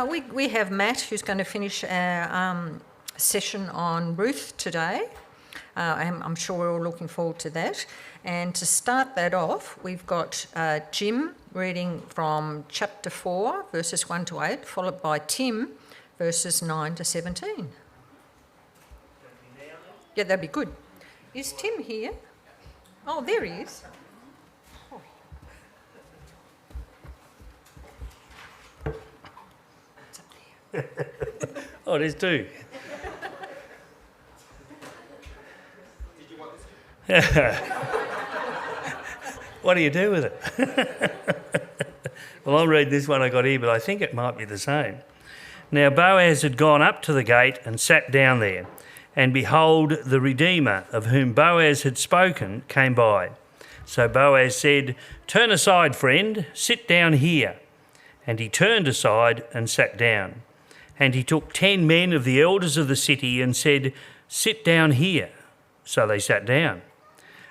We have Matt, who's going to finish our session on Ruth today. I'm sure we're all looking forward to that. And to start that off, we've got Jim reading from chapter 4, verses 1 to 8, followed by Tim, verses 9 to 17. Yeah, that'd be good. Is Tim here? Oh, there he is. It's up there. Oh, there's two. Did you want this? What do you do with it? Well, I'll read this one I got here, but I think it might be the same. Now Boaz had gone up to the gate and sat down there, and behold, the Redeemer, of whom Boaz had spoken, came by. So Boaz said, "Turn aside, friend, sit down here." And he turned aside and sat down. And he took 10 men of the elders of the city and said, "Sit down here." So they sat down.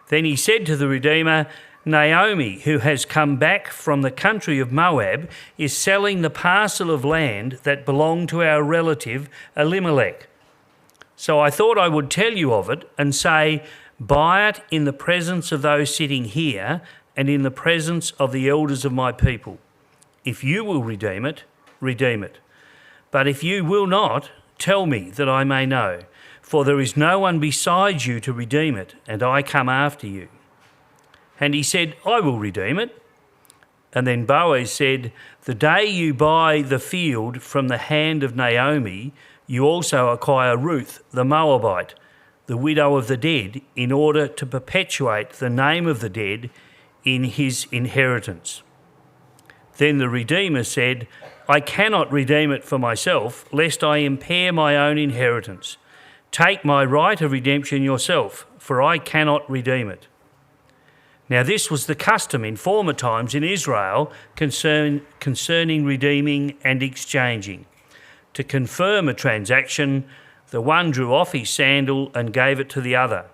Then he said to the Redeemer, "Naomi, who has come back from the country of Moab, is selling the parcel of land that belonged to our relative Alimelech. So I thought I would tell you of it and say, buy it in the presence of those sitting here and in the presence of the elders of my people. If you will redeem it, redeem it. But if you will not, tell me that I may know, for there is no one besides you to redeem it, and I come after you." And he said, "I will redeem it." And then Boaz said, "The day you buy the field from the hand of Naomi, you also acquire Ruth the Moabite, the widow of the dead, in order to perpetuate the name of the dead in his inheritance." Then the Redeemer said, "I cannot redeem it for myself, lest I impair my own inheritance. Take my right of redemption yourself, for I cannot redeem it." Now this was the custom in former times in Israel concerning redeeming and exchanging. To confirm a transaction, the one drew off his sandal and gave it to the other.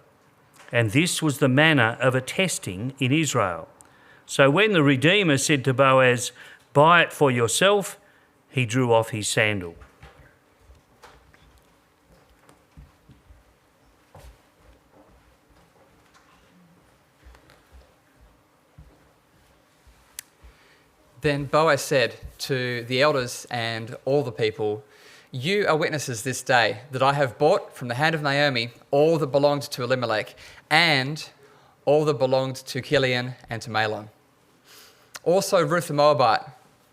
And this was the manner of attesting in Israel. So when the Redeemer said to Boaz, "Buy it for yourself," he drew off his sandal. Then Boaz said to the elders and all the people, "You are witnesses this day that I have bought from the hand of Naomi all that belonged to Alimelech and all that belonged to Chilion and to Mahlon. Also Ruth the Moabite,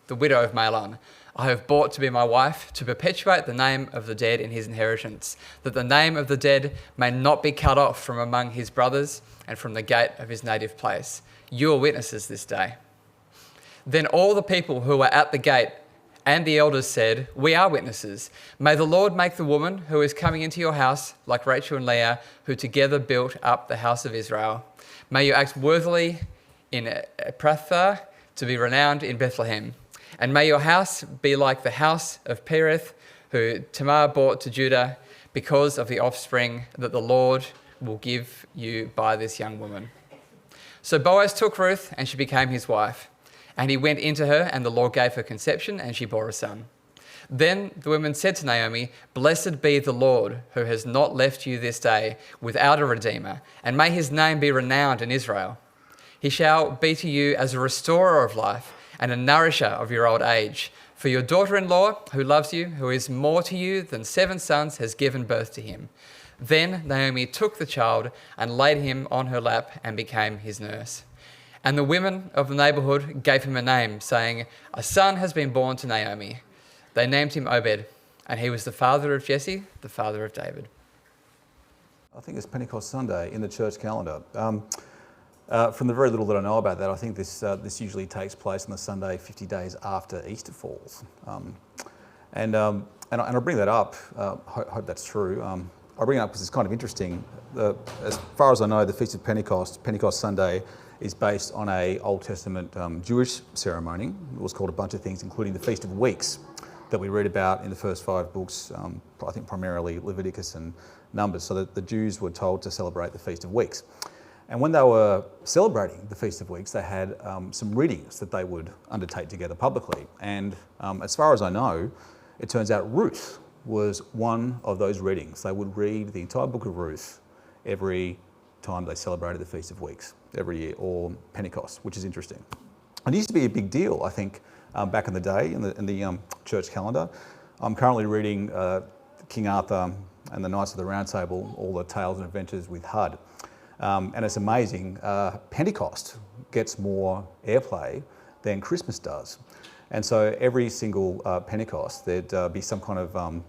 the widow of Mahlon, I have bought to be my wife, to perpetuate the name of the dead in his inheritance, that the name of the dead may not be cut off from among his brothers and from the gate of his native place. You are witnesses this day." Then all the people who were at the gate and the elders said, "We are witnesses. May the Lord make the woman who is coming into your house like Rachel and Leah, who together built up the house of Israel. May you act worthily in Ephrathah, to be renowned in Bethlehem. And may your house be like the house of Pereth, who Tamar brought to Judah, because of the offspring that the Lord will give you by this young woman." So Boaz took Ruth, and she became his wife. And he went into her, and the Lord gave her conception, and she bore a son. Then the women said to Naomi, "Blessed be the Lord, who has not left you this day without a redeemer, and may his name be renowned in Israel. He shall be to you as a restorer of life and a nourisher of your old age. For your daughter-in-law, who loves you, who is more to you than 7 sons, has given birth to him." Then Naomi took the child and laid him on her lap and became his nurse. And the women of the neighbourhood gave him a name, saying, "A son has been born to Naomi." They named him Obed, and he was the father of Jesse, the father of David. I think it's Pentecost Sunday in the church calendar. From the very little that I know about that, I think this usually takes place on the Sunday 50 days after Easter falls. And I bring that up, hope that's true. I bring it up because it's kind of interesting. As far as I know, the Feast of Pentecost, Pentecost Sunday, is based on a Old Testament Jewish ceremony. It was called a bunch of things, including the Feast of Weeks that we read about in the first 5 books, I think primarily Leviticus and Numbers, so that the Jews were told to celebrate the Feast of Weeks. And when they were celebrating the Feast of Weeks, they had some readings that they would undertake together publicly. And as far as I know, it turns out Ruth was one of those readings. They would read the entire book of Ruth every time they celebrated the Feast of Weeks, every year, or Pentecost, which is interesting. It used to be a big deal, I think, back in the day in the church calendar. I'm currently reading King Arthur and the Knights of the Round Table, all the tales and adventures with Hud. And it's amazing, Pentecost gets more airplay than Christmas does. And so every single Pentecost, there'd be some kind of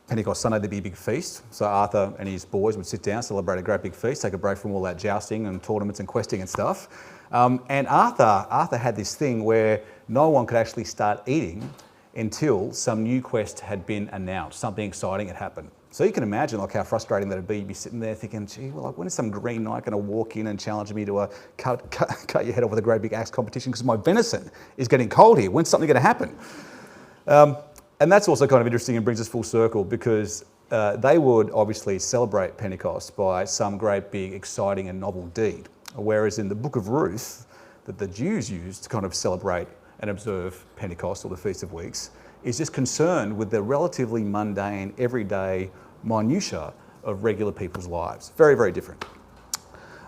Pentecost Sunday, there'd be a big feast. So Arthur and his boys would sit down, celebrate a great big feast, take a break from all that jousting and tournaments and questing and stuff. And Arthur had this thing where no one could actually start eating until some new quest had been announced, something exciting had happened. So you can imagine like how frustrating that'd be. You'd be sitting there thinking, gee, well, like, when is some green knight going to walk in and challenge me to cut your head off with a great big axe competition because my venison is getting cold here? When's something going to happen? And that's also kind of interesting and brings us full circle because they would obviously celebrate Pentecost by some great big exciting and novel deed. Whereas in the book of Ruth, that the Jews used to kind of celebrate and observe Pentecost or the Feast of Weeks, is just concerned with the relatively mundane, everyday minutiae of regular people's lives. Very, very different.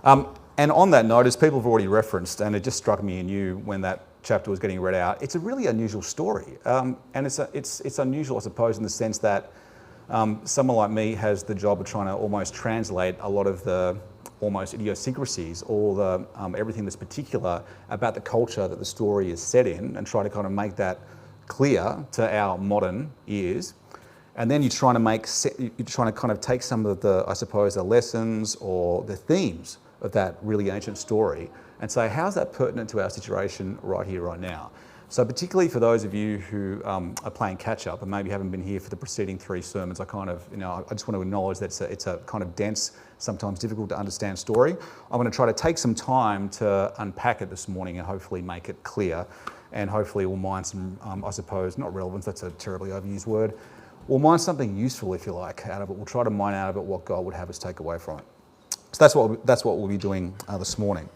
And on that note, as people have already referenced, and it just struck me and you when that chapter was getting read out, it's a really unusual story. And it's unusual, I suppose, in the sense that someone like me has the job of trying to almost translate a lot of the almost idiosyncrasies or the everything that's particular about the culture that the story is set in and try to kind of make that clear to our modern ears. And then you're trying to kind of take some of the, I suppose, the lessons or the themes of that really ancient story and say, how's that pertinent to our situation right here, right now? So particularly for those of you who are playing catch up and maybe haven't been here for the preceding 3 sermons, I just want to acknowledge that it's a kind of dense, sometimes difficult to understand story. I'm going to try to take some time to unpack it this morning and hopefully make it clear, and hopefully we'll mine some, I suppose, not relevance, that's a terribly overused word. We'll mine something useful, if you like, out of it. We'll try to mine out of it what God would have us take away from it. So that's what we'll be doing this morning.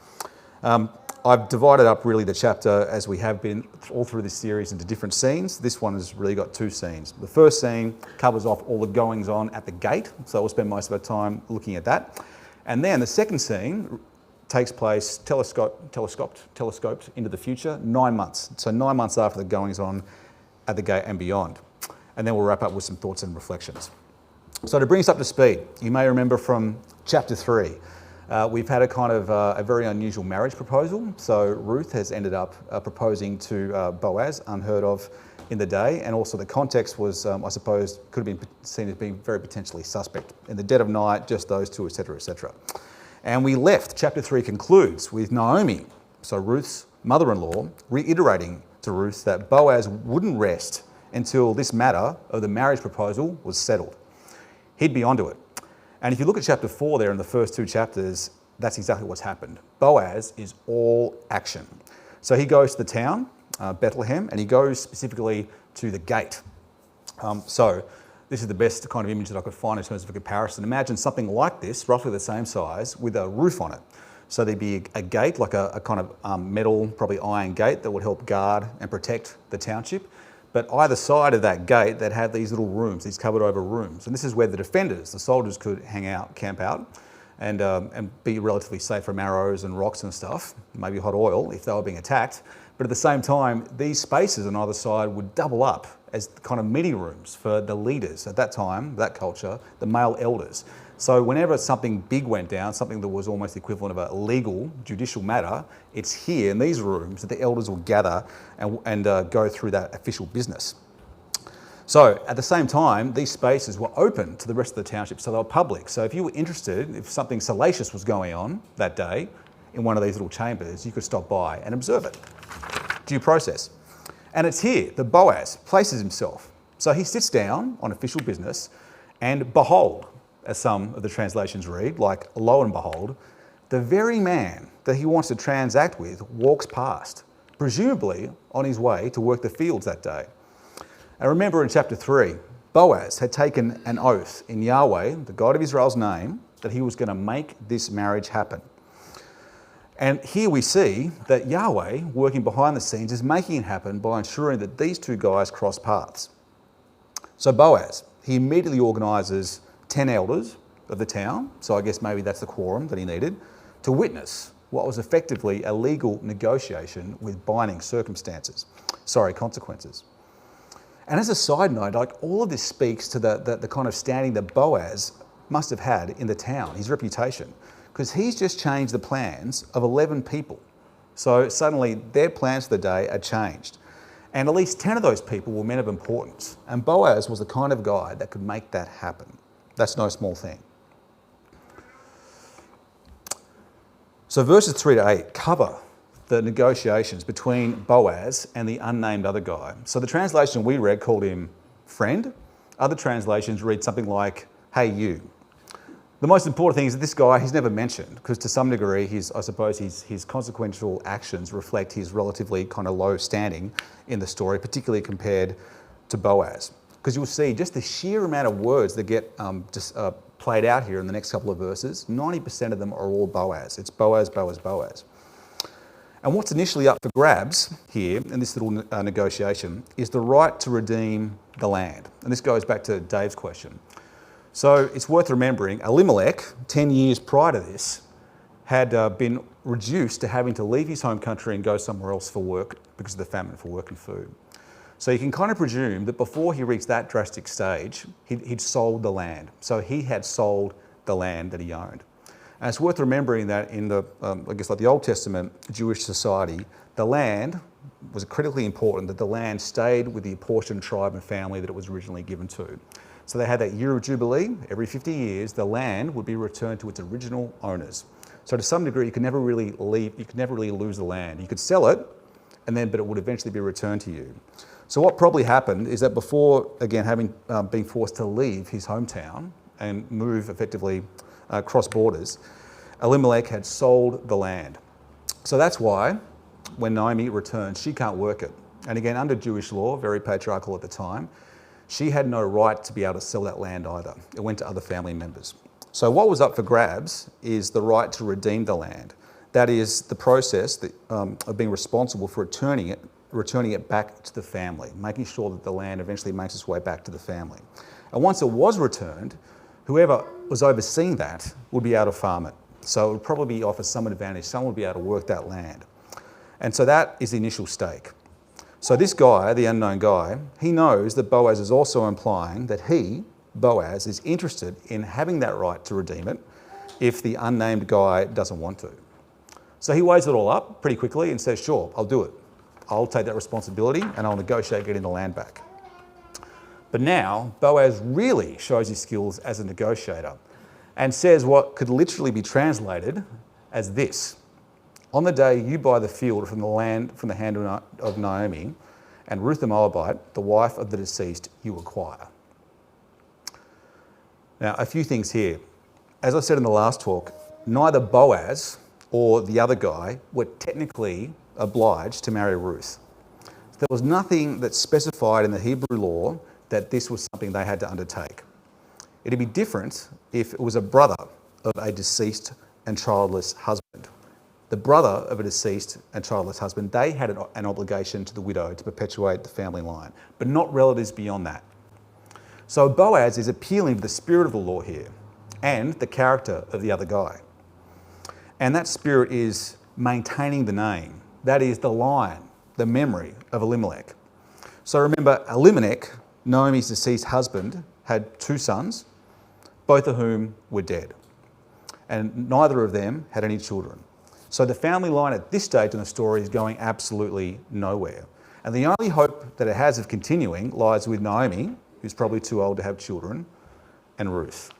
I've divided up really the chapter, as we have been all through this series, into different scenes. This one has really got 2 scenes. The first scene covers off all the goings on at the gate, so we'll spend most of our time looking at that. And then the second scene takes place telescoped into the future, 9 months. So 9 months after the goings on at the gate and beyond. And then we'll wrap up with some thoughts and reflections. So to bring us up to speed, you may remember from chapter 3, we've had a kind of a very unusual marriage proposal. So Ruth has ended up proposing to Boaz, unheard of in the day, and also the context was, I suppose, could have been seen as being very potentially suspect. In the dead of night, just those two, etc., etc. And we left, chapter 3 concludes with Naomi, so Ruth's mother-in-law, reiterating to Ruth that Boaz wouldn't rest until this matter of the marriage proposal was settled. He'd be onto it. And if you look at chapter 4 there in the first 2 chapters, that's exactly what's happened. Boaz is all action. So he goes to the town, Bethlehem, and he goes specifically to the gate. So this is the best kind of image that I could find in terms of a comparison. Imagine something like this, roughly the same size, with a roof on it. So there'd be a gate, like a kind of metal, probably iron gate that would help guard and protect the township. But either side of that gate, they'd have these little rooms, these covered over rooms. And this is where the defenders, the soldiers, could hang out, camp out, and be relatively safe from arrows and rocks and stuff, maybe hot oil if they were being attacked. But at the same time, these spaces on either side would double up as kind of meeting rooms for the leaders at that time, that culture, the male elders. So whenever something big went down, something that was almost the equivalent of a legal, judicial matter, it's here in these rooms that the elders will gather and go through that official business. So at the same time, these spaces were open to the rest of the township, so they were public. So if you were interested, if something salacious was going on that day in one of these little chambers, you could stop by and observe it. Due process. And it's here that Boaz places himself. So he sits down on official business, and behold, as some of the translations read, like lo and behold, the very man that he wants to transact with walks past, presumably on his way to work the fields that day. And remember in chapter 3, Boaz had taken an oath in Yahweh, the God of Israel's name, that he was going to make this marriage happen. And here we see that Yahweh, working behind the scenes, is making it happen by ensuring that these 2 guys cross paths. So Boaz, he immediately organises 10 elders of the town, so I guess maybe that's the quorum that he needed, to witness what was effectively a legal negotiation with binding consequences. And as a side note, like all of this speaks to the kind of standing that Boaz must have had in the town, his reputation, because he's just changed the plans of 11 people. So suddenly their plans for the day are changed. And at least 10 of those people were men of importance. And Boaz was the kind of guy that could make that happen. That's no small thing. So verses 3 to 8 cover the negotiations between Boaz and the unnamed other guy. So the translation we read called him friend. Other translations read something like, hey you. The most important thing is that this guy, he's never mentioned, because to some degree, his consequential actions reflect his relatively kind of low standing in the story, particularly compared to Boaz. Because you'll see just the sheer amount of words that get played out here in the next couple of verses, 90% of them are all Boaz. It's Boaz, Boaz, Boaz. And what's initially up for grabs here in this little negotiation is the right to redeem the land. And this goes back to Dave's question. So it's worth remembering, Alimelech, 10 years prior to this, had been reduced to having to leave his home country and go somewhere else for work because of the famine for work and food. So you can kind of presume that before he reached that drastic stage, he'd sold the land. So he had sold the land that he owned. And it's worth remembering that in the, like the Old Testament Jewish society, the land was critically important, that the land stayed with the apportioned tribe and family that it was originally given to. So they had that year of Jubilee. Every 50 years, the land would be returned to its original owners. So to some degree, you could never really lose the land. You could sell it, but it would eventually be returned to you. So what probably happened is that before, again, having been forced to leave his hometown and move effectively cross borders, Alimelech had sold the land. So that's why when Naomi returns, she can't work it. And again, under Jewish law, very patriarchal at the time, she had no right to be able to sell that land either. It went to other family members. So what was up for grabs is the right to redeem the land. That is the process of being responsible for returning it back to the family, making sure that the land eventually makes its way back to the family. And once it was returned, whoever was overseeing that would be able to farm it. So it would probably offer some advantage. Someone would be able to work that land. And so that is the initial stake. So this guy, the unknown guy, he knows that Boaz is also implying that he, Boaz, is interested in having that right to redeem it if the unnamed guy doesn't want to. So he weighs it all up pretty quickly and says, sure, I'll do it. I'll take that responsibility and I'll negotiate getting the land back. But now Boaz really shows his skills as a negotiator and says what could literally be translated as this. On the day you buy the field from the hand of Naomi, and Ruth the Moabite, the wife of the deceased, you acquire. Now, a few things here. As I said in the last talk, neither Boaz or the other guy were technically obliged to marry Ruth. There was nothing that specified in the Hebrew law that this was something they had to undertake. It'd be different if it was a brother of a deceased and childless husband. The brother of a deceased and childless husband, they had an obligation to the widow to perpetuate the family line, but not relatives beyond that. So Boaz is appealing to the spirit of the law here and the character of the other guy. And that spirit is maintaining the name. That is the line, the memory of Alimelech. So remember, Alimelech, Naomi's deceased husband, had 2 sons, both of whom were dead. And neither of them had any children. So the family line at this stage in the story is going absolutely nowhere. And the only hope that it has of continuing lies with Naomi, who's probably too old to have children, and Ruth.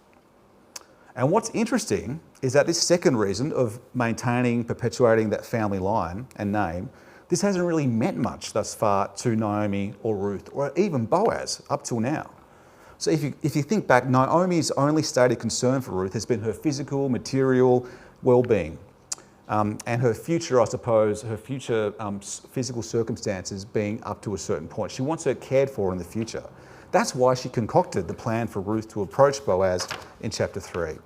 And what's interesting is that this second reason of maintaining, perpetuating that family line and name, this hasn't really meant much thus far to Naomi or Ruth or even Boaz up till now. So if you think back, Naomi's only stated concern for Ruth has been her physical, material well-being. And her future, I suppose, physical circumstances being up to a certain point. She wants her cared for in the future. That's why she concocted the plan for Ruth to approach Boaz in chapter 3.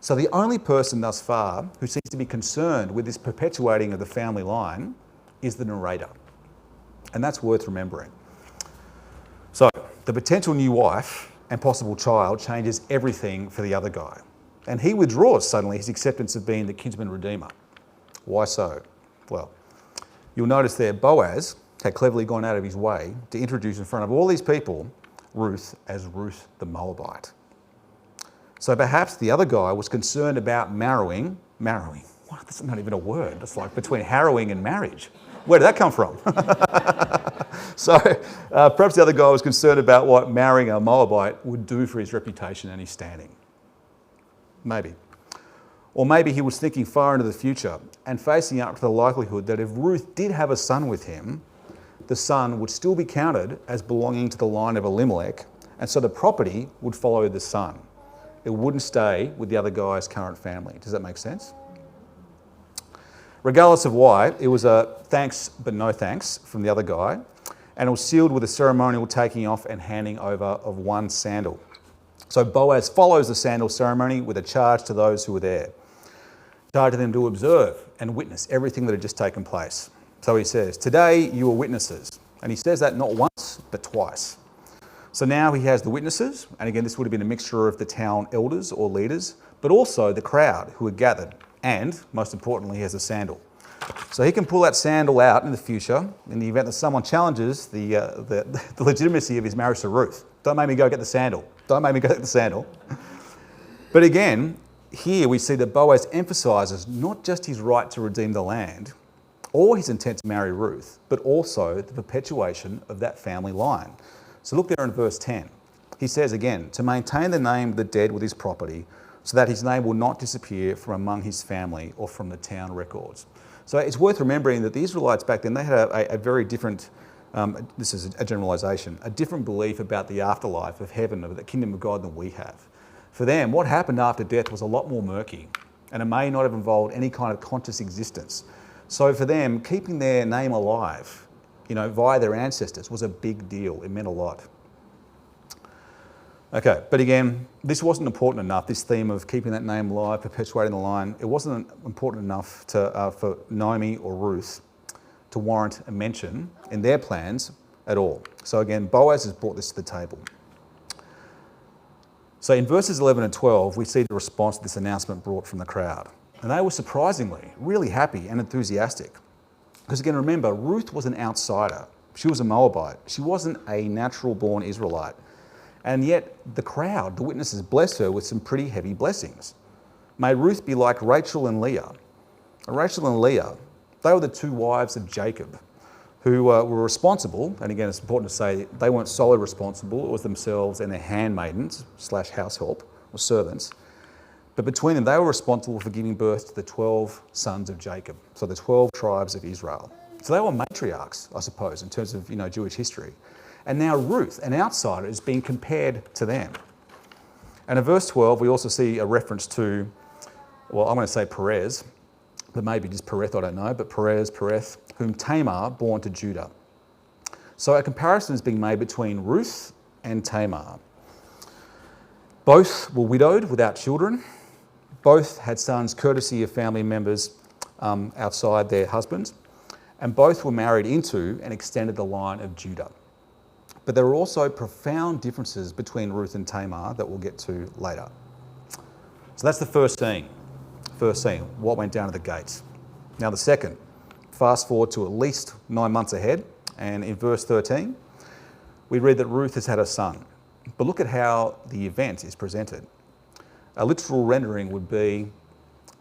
So the only person thus far who seems to be concerned with this perpetuating of the family line is the narrator. And that's worth remembering. So the potential new wife and possible child changes everything for the other guy. And he withdraws suddenly his acceptance of being the Kinsman Redeemer. Why so? Well, you'll notice there Boaz had cleverly gone out of his way to introduce in front of all these people Ruth as Ruth the Moabite. So perhaps the other guy was concerned about marrying. What? That's not even a word. That's like between harrowing and marriage. Where did that come from? So perhaps the other guy was concerned about what marrying a Moabite would do for his reputation and his standing. Maybe. Or maybe he was thinking far into the future and facing up to the likelihood that if Ruth did have a son with him, the son would still be counted as belonging to the line of Alimelech, and so the property would follow the son. It wouldn't stay with the other guy's current family. Does that make sense? Regardless of why, it was a thanks but no thanks from the other guy, and it was sealed with a ceremonial taking off and handing over of one sandal. So Boaz follows the sandal ceremony with a charge to those who were there. Charge them to observe and witness everything that had just taken place. So he says, "Today you are witnesses." And he says that not once, but twice. So now he has the witnesses, and again, this would have been a mixture of the town elders or leaders, but also the crowd who had gathered, and most importantly, he has a sandal. So he can pull that sandal out in the future in the event that someone challenges the legitimacy of his marriage to Ruth. Don't make me go get the sandal. Don't make me go get the sandal. But again, here we see that Boaz emphasises not just his right to redeem the land or his intent to marry Ruth, but also the perpetuation of that family line. So look there in verse 10. He says again, to maintain the name of the dead with his property, so that his name will not disappear from among his family or from the town records. So it's worth remembering that the Israelites back then, they had a very different, this is a generalisation, a different belief about the afterlife of heaven, of the kingdom of God than we have. For them, what happened after death was a lot more murky, and it may not have involved any kind of conscious existence. So for them, keeping their name alive, via their ancestors was a big deal. It meant a lot. Okay, but again, this wasn't important enough, this theme of keeping that name alive, perpetuating the line. It wasn't important enough for Naomi or Ruth to warrant a mention in their plans at all. So again, Boaz has brought this to the table. So in verses 11 and 12, we see the response to this announcement brought from the crowd. And they were surprisingly really happy and enthusiastic. Because again, remember, Ruth was an outsider. She was a Moabite. She wasn't a natural-born Israelite. And yet the crowd, the witnesses, blessed her with some pretty heavy blessings. May Ruth be like Rachel and Leah. Rachel and Leah, they were the two wives of Jacob, who were responsible, and again it's important to say they weren't solely responsible, it was themselves and their handmaidens / house help or servants. But between them, they were responsible for giving birth to the 12 sons of Jacob, so the 12 tribes of Israel. So they were matriarchs, I suppose, in terms of Jewish history. And now Ruth, an outsider, is being compared to them. And in verse 12, we also see a reference to, well, I'm going to say Perez, but maybe just Pereth, I don't know, but Pereth, whom Tamar born to Judah. So a comparison is being made between Ruth and Tamar. Both were widowed without children. Both had sons courtesy of family members outside their husbands. And both were married into and extended the line of Judah. But there are also profound differences between Ruth and Tamar that we'll get to later. So that's the first scene. What went down at the gates. Now the second, fast forward to at least 9 months ahead, and in verse 13, we read that Ruth has had a son. But look at how the event is presented. A literal rendering would be,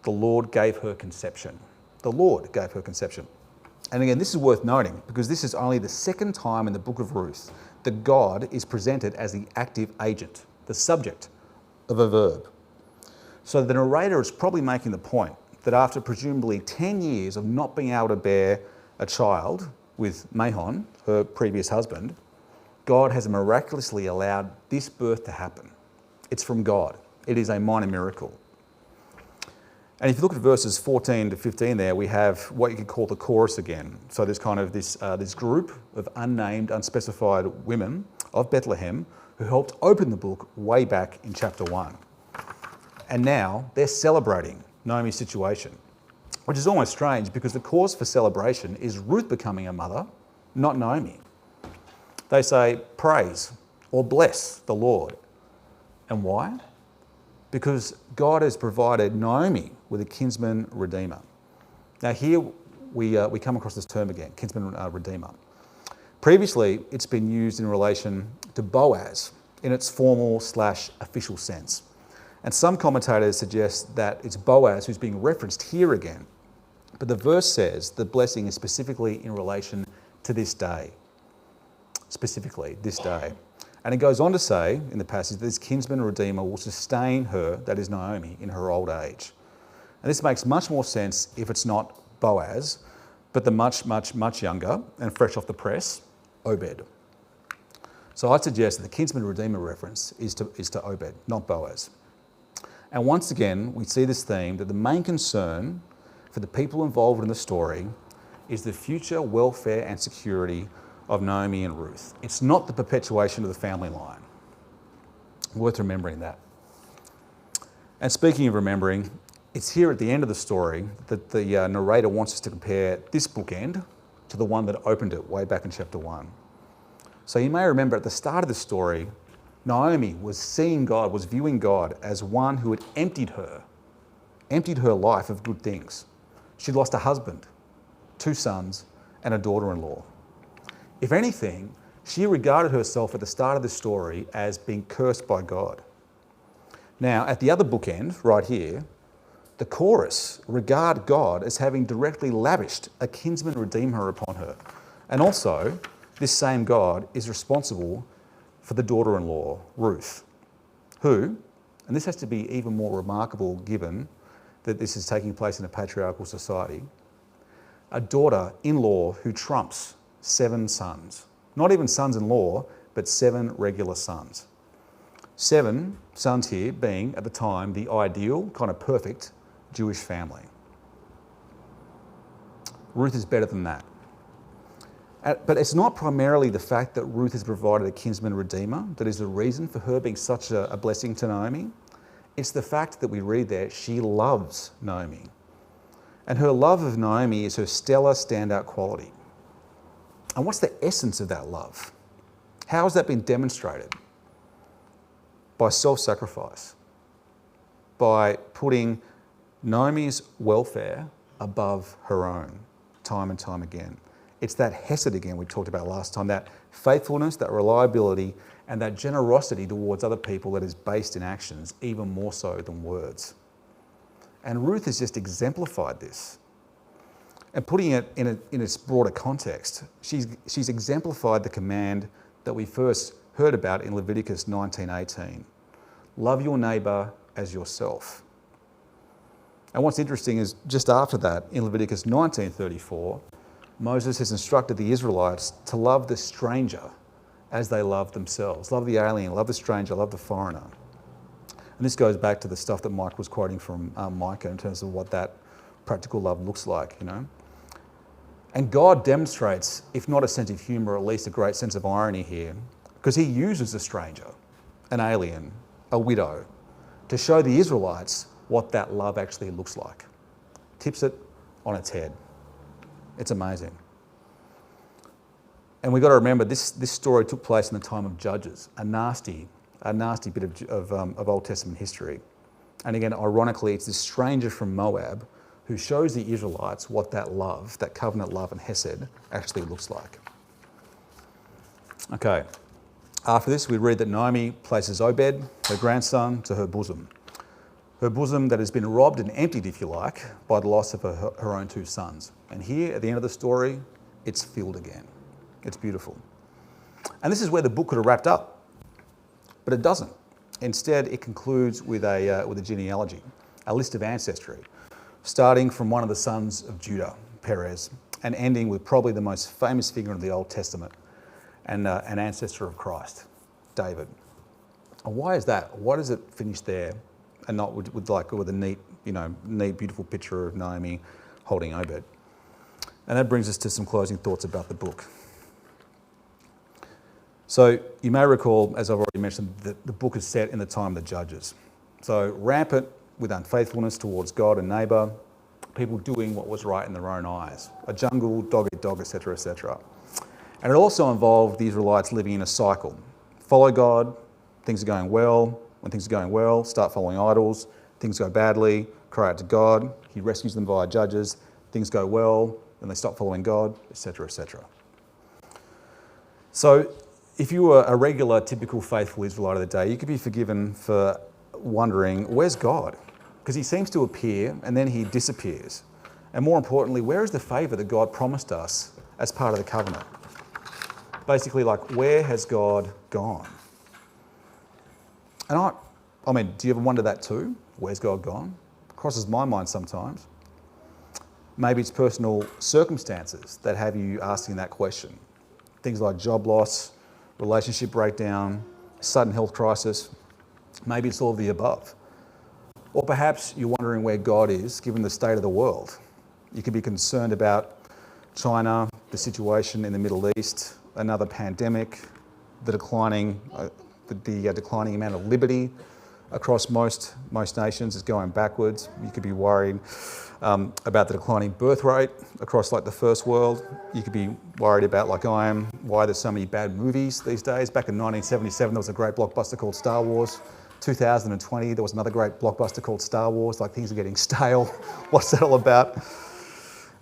the Lord gave her conception. The Lord gave her conception. And again, this is worth noting because this is only the second time in the book of Ruth that God is presented as the active agent, the subject of a verb. So the narrator is probably making the point that after presumably 10 years of not being able to bear a child with Mahon, her previous husband, God has miraculously allowed this birth to happen. It's from God. It is a minor miracle. And if you look at verses 14 to 15 there, we have what you could call the chorus again. So there's kind of this group of unnamed, unspecified women of Bethlehem who helped open the book way back in chapter 1. And now they're celebrating Naomi's situation, which is almost strange because the cause for celebration is Ruth becoming a mother, not Naomi. They say, praise or bless the Lord. And why? Because God has provided Naomi with a kinsman redeemer. Now here we come across this term again, kinsman redeemer. Previously, it's been used in relation to Boaz in its formal/official sense. And some commentators suggest that it's Boaz who's being referenced here again. But the verse says the blessing is specifically in relation to this day. Specifically, this day. And it goes on to say in the passage that this kinsman redeemer will sustain her, that is Naomi, in her old age. And this makes much more sense if it's not Boaz, but the much, much, much younger and fresh off the press, Obed. So I'd suggest that the kinsman redeemer reference is to Obed, not Boaz. And once again, we see this theme that the main concern for the people involved in the story is the future welfare and security of Naomi and Ruth. It's not the perpetuation of the family line. Worth remembering that. And speaking of remembering, it's here at the end of the story that the narrator wants us to compare this bookend to the one that opened it way back in chapter 1. So you may remember at the start of the story, Naomi was seeing God, was viewing God as one who had emptied her life of good things. She'd lost a husband, 2 sons, and a daughter-in-law. If anything, she regarded herself at the start of the story as being cursed by God. Now, at the other bookend, right here, the chorus regard God as having directly lavished a kinsman redeemer upon her. And also, this same God is responsible for the daughter-in-law, Ruth, who, and this has to be even more remarkable given that this is taking place in a patriarchal society, a daughter-in-law who trumps 7 sons. Not even sons-in-law, but 7 regular sons. 7 sons here being, at the time, the ideal, kind of perfect Jewish family. Ruth is better than that. But it's not primarily the fact that Ruth has provided a kinsman redeemer that is the reason for her being such a blessing to Naomi. It's the fact that we read there, she loves Naomi. And her love of Naomi is her stellar standout quality. And what's the essence of that love? How has that been demonstrated? By self-sacrifice. By putting Naomi's welfare above her own, time and time again. It's that hesed again we talked about last time, that faithfulness, that reliability, and that generosity towards other people that is based in actions, even more so than words. And Ruth has just exemplified this. And putting it in its broader context, she's exemplified the command that we first heard about in Leviticus 19:18. Love your neighbour as yourself. And what's interesting is just after that, in Leviticus 19:34, Moses has instructed the Israelites to love the stranger as they love themselves. Love the alien, love the stranger, love the foreigner. And this goes back to the stuff that Mike was quoting from Micah in terms of what that practical love looks like, you know. And God demonstrates, if not a sense of humour, at least a great sense of irony here, because he uses a stranger, an alien, a widow, to show the Israelites what that love actually looks like. Tips it on its head. It's amazing. And we've got to remember this story took place in the time of Judges, a nasty bit of Old Testament history. And again, ironically, it's this stranger from Moab who shows the Israelites what that love, that covenant love and hesed, actually looks like. Okay. After this, we read that Naomi places Obed, her grandson, to her bosom. Her bosom that has been robbed and emptied, if you like, by the loss of her own 2 sons. And here, at the end of the story, it's filled again. It's beautiful. And this is where the book could have wrapped up, but it doesn't. Instead, it concludes with a genealogy, a list of ancestry, starting from one of the sons of Judah, Perez, and ending with probably the most famous figure in the Old Testament, and an ancestor of Christ, David. And why is that? Why does it finish there, and not with a neat, beautiful picture of Naomi holding Obed? And that brings us to some closing thoughts about the book. So you may recall, as I've already mentioned, that the book is set in the time of the Judges. So rampant with unfaithfulness towards God and neighbour, people doing what was right in their own eyes. A jungle, dog eat dog, etc., etc. And it also involved the Israelites living in a cycle. Follow God, things are going well. When things are going well, start following idols. Things go badly, cry out to God. He rescues them via judges. Things go well, then they stop following God, etc., etc. So if you were a regular, typical, faithful Israelite of the day, you could be forgiven for wondering, where's God? Because he seems to appear and then he disappears. And more importantly, where is the favour that God promised us as part of the covenant? Basically, like, where has God gone? And I mean, do you ever wonder that too? Where's God gone? Crosses my mind sometimes. Maybe it's personal circumstances that have you asking that question. Things like job loss, relationship breakdown, sudden health crisis. Maybe it's all of the above. Or perhaps you're wondering where God is given the state of the world. You could be concerned about China, the situation in the Middle East, another pandemic, the declining amount of liberty across most nations is going backwards. You could be worried about the declining birth rate across like the first world. You could be worried about, like I am, why there's so many bad movies these days. Back in 1977, there was a great blockbuster called Star Wars. 2020, there was another great blockbuster called Star Wars. Like, things are getting stale. What's that all about?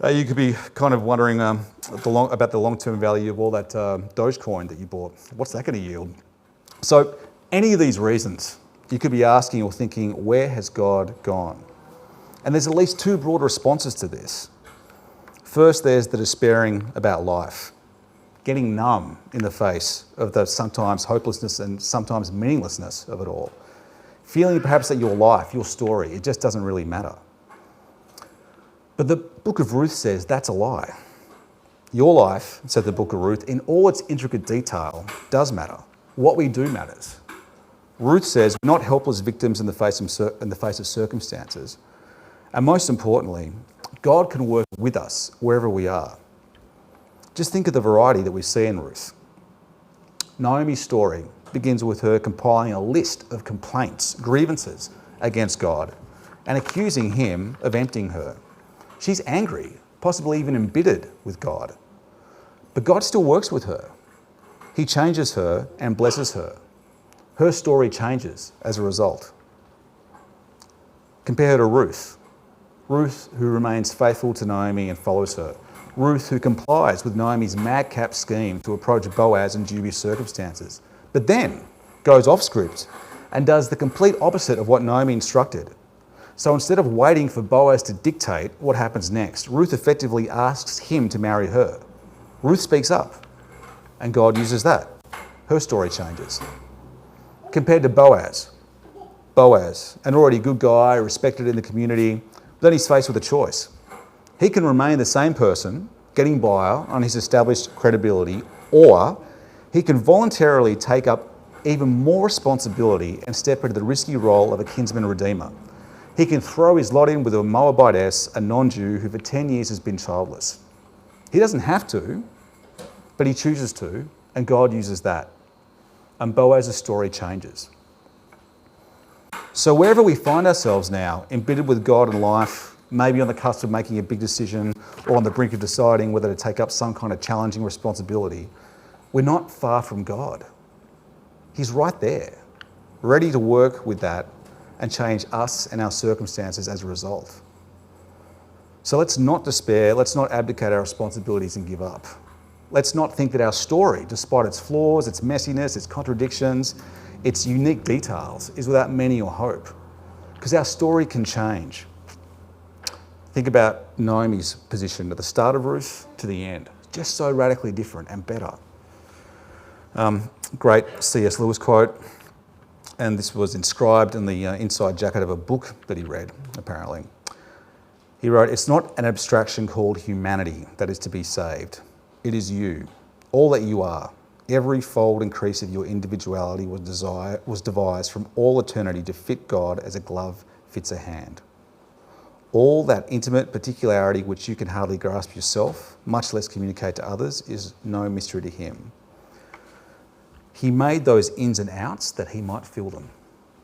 You could be kind of wondering about the long-term value of all that Dogecoin that you bought. What's that going to yield? So any of these reasons, you could be asking or thinking, where has God gone? And there's at least two broad responses to this. First, there's the despairing about life, getting numb in the face of the sometimes hopelessness and sometimes meaninglessness of it all. Feeling perhaps that your life, your story, it just doesn't really matter. But the book of Ruth says that's a lie. Your life, said the book of Ruth, in all its intricate detail, does matter. What we do matters. Ruth says we're not helpless victims in the face of circumstances. And most importantly, God can work with us wherever we are. Just think of the variety that we see in Ruth. Naomi's story begins with her compiling a list of complaints, grievances against God, and accusing him of emptying her. She's angry, possibly even embittered with God. But God still works with her. He changes her and blesses her. Her story changes as a result. Compare her to Ruth. Ruth, who remains faithful to Naomi and follows her. Ruth, who complies with Naomi's madcap scheme to approach Boaz in dubious circumstances, but then goes off script and does the complete opposite of what Naomi instructed. So instead of waiting for Boaz to dictate what happens next, Ruth effectively asks him to marry her. Ruth speaks up, and God uses that. Her story changes. Compared to Boaz, an already good guy, respected in the community, then he's faced with a choice. He can remain the same person, getting by on his established credibility, or he can voluntarily take up even more responsibility and step into the risky role of a Kinsmen Redeemer. He can throw his lot in with a Moabitess, a non-Jew who for 10 years has been childless. He doesn't have to, but he chooses to, and God uses that. And Boaz's story changes. So wherever we find ourselves now, embittered with God and life, maybe on the cusp of making a big decision or on the brink of deciding whether to take up some kind of challenging responsibility, we're not far from God. He's right there, ready to work with that and change us and our circumstances as a result. So let's not despair, let's not abdicate our responsibilities and give up. Let's not think that our story, despite its flaws, its messiness, its contradictions, its unique details, is without meaning or hope. Because our story can change. Think about Naomi's position at the start of Ruth to the end. Just so radically different and better. Great C.S. Lewis quote, and this was inscribed in the inside jacket of a book that he read, apparently. He wrote, "It's not an abstraction called humanity that is to be saved. It is you, all that you are. Every fold and crease of your individuality was devised from all eternity to fit God as a glove fits a hand. All that intimate particularity which you can hardly grasp yourself, much less communicate to others, is no mystery to him. He made those ins and outs that he might fill them."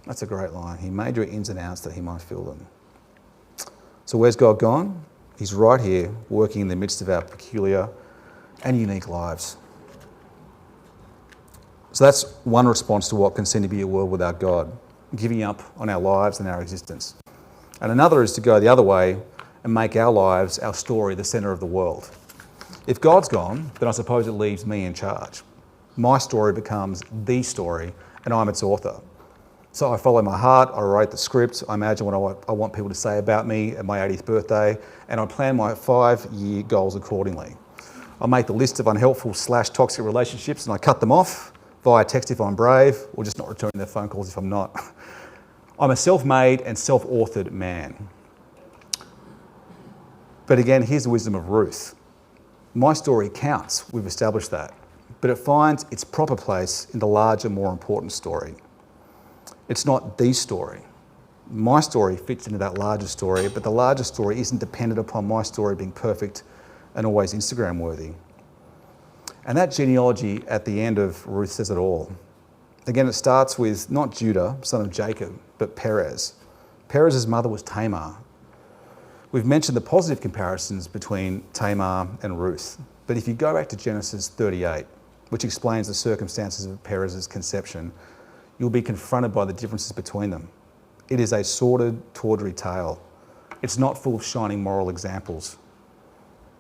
That's a great line. He made your ins and outs that he might fill them. So where's God gone? He's right here, working in the midst of our peculiar and unique lives. So that's one response to what can seem to be a world without God, giving up on our lives and our existence. And another is to go the other way and make our lives, our story, the centre of the world. If God's gone, then I suppose it leaves me in charge. My story becomes the story, and I'm its author. So I follow my heart, I write the script, I imagine what I want people to say about me at my 80th birthday, and I plan my 5-year goals accordingly. I make the list of unhelpful/toxic relationships and I cut them off via text if I'm brave, or just not returning their phone calls if I'm not. I'm a self-made and self-authored man. But again, here's the wisdom of Ruth. My story counts, we've established that, but it finds its proper place in the larger, more important story. It's not the story. My story fits into that larger story, but the larger story isn't dependent upon my story being perfect and always Instagram worthy. And that genealogy at the end of Ruth says it all. Again, it starts with not Judah, son of Jacob, but Perez. Perez's mother was Tamar. We've mentioned the positive comparisons between Tamar and Ruth, but if you go back to Genesis 38, which explains the circumstances of Perez's conception, you'll be confronted by the differences between them. It is a sordid, tawdry tale. It's not full of shining moral examples.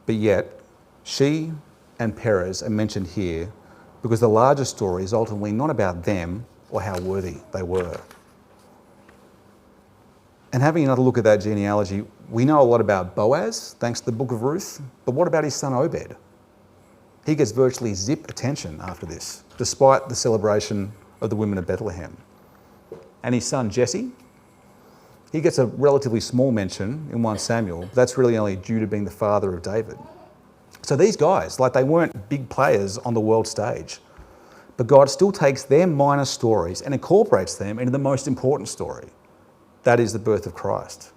But yet, she and Perez are mentioned here because the larger story is ultimately not about them or how worthy they were. And having another look at that genealogy, we know a lot about Boaz, thanks to the book of Ruth, but what about his son Obed? He gets virtually zip attention after this, despite the celebration of the women of Bethlehem. And his son Jesse, he gets a relatively small mention in 1 Samuel, but that's really only due to being the father of David. So these guys, they weren't big players on the world stage, but God still takes their minor stories and incorporates them into the most important story. That is the birth of Christ.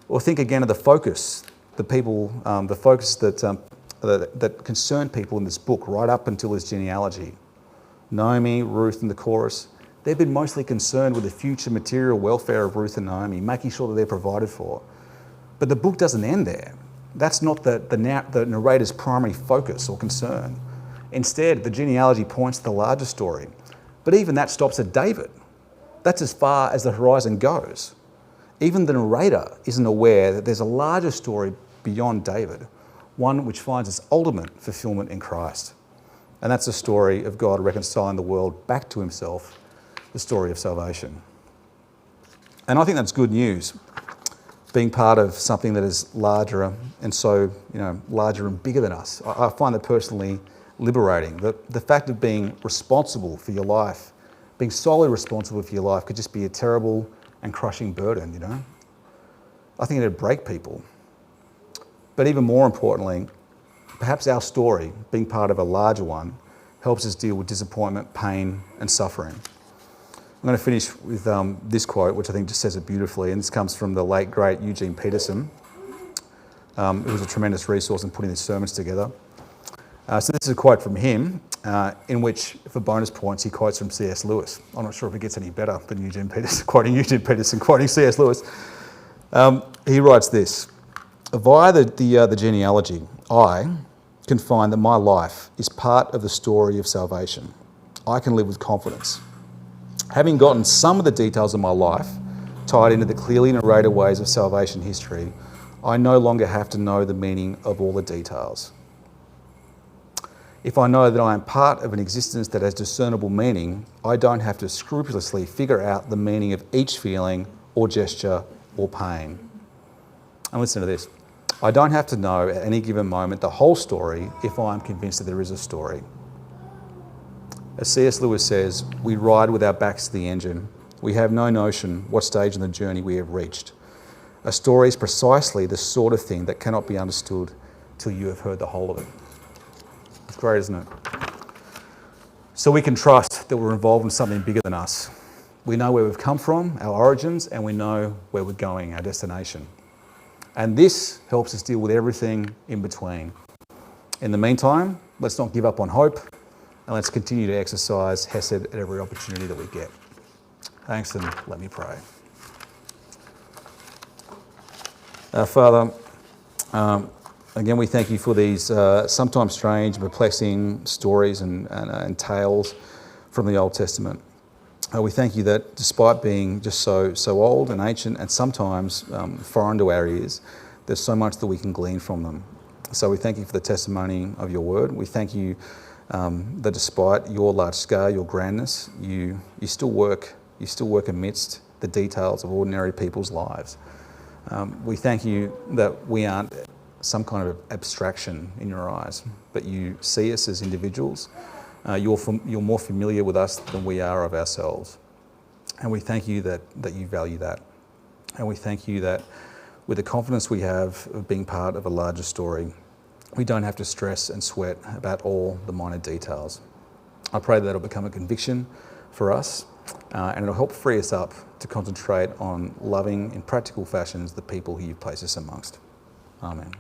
Or think again of the focus, the focus that concerned people in this book right up until this genealogy. Naomi, Ruth, and the chorus, they've been mostly concerned with the future material welfare of Ruth and Naomi, making sure that they're provided for. But the book doesn't end there. That's not the narrator's primary focus or concern. Instead, the genealogy points to the larger story. But even that stops at David. That's as far as the horizon goes. Even the narrator isn't aware that there's a larger story beyond David, one which finds its ultimate fulfillment in Christ. And that's the story of God reconciling the world back to himself, the story of salvation. And I think that's good news, being part of something that is larger and so, larger and bigger than us. I find that personally liberating. The fact of being responsible for your life, being solely responsible for your life could just be a terrible and crushing burden, I think it'd break people. But even more importantly, perhaps our story, being part of a larger one, helps us deal with disappointment, pain, and suffering. I'm going to finish with this quote, which I think just says it beautifully, and this comes from the late, great Eugene Peterson. It was a tremendous resource in putting these sermons together. So this is a quote from him, in which, for bonus points, he quotes from C.S. Lewis. I'm not sure if it gets any better than Eugene Peterson, quoting C.S. Lewis. He writes this: via the genealogy, I can find that my life is part of the story of salvation. I can live with confidence. Having gotten some of the details of my life tied into the clearly narrated ways of salvation history, I no longer have to know the meaning of all the details. If I know that I am part of an existence that has discernible meaning, I don't have to scrupulously figure out the meaning of each feeling or gesture or pain. And listen to this. I don't have to know at any given moment the whole story if I am convinced that there is a story. As C.S. Lewis says, we ride with our backs to the engine. We have no notion what stage in the journey we have reached. A story is precisely the sort of thing that cannot be understood till you have heard the whole of it. It's great, isn't it? So we can trust that we're involved in something bigger than us. We know where we've come from, our origins, and we know where we're going, our destination. And this helps us deal with everything in between. In the meantime, let's not give up on hope, and let's continue to exercise Hesed at every opportunity that we get. Thanks, and let me pray. Father, Again, we thank you for these sometimes strange, perplexing stories and tales from the Old Testament. We thank you that despite being just so old and ancient and sometimes foreign to our ears, there's so much that we can glean from them. So we thank you for the testimony of your word. We thank you that despite your large scale, your grandness, you still work amidst the details of ordinary people's lives. We thank you that we aren't some kind of abstraction in your eyes, but you see us as individuals. You're more familiar with us than we are of ourselves. And we thank you that you value that. And we thank you that with the confidence we have of being part of a larger story, we don't have to stress and sweat about all the minor details. I pray that it'll become a conviction for us, and it'll help free us up to concentrate on loving in practical fashions the people who you've placed us amongst. Amen.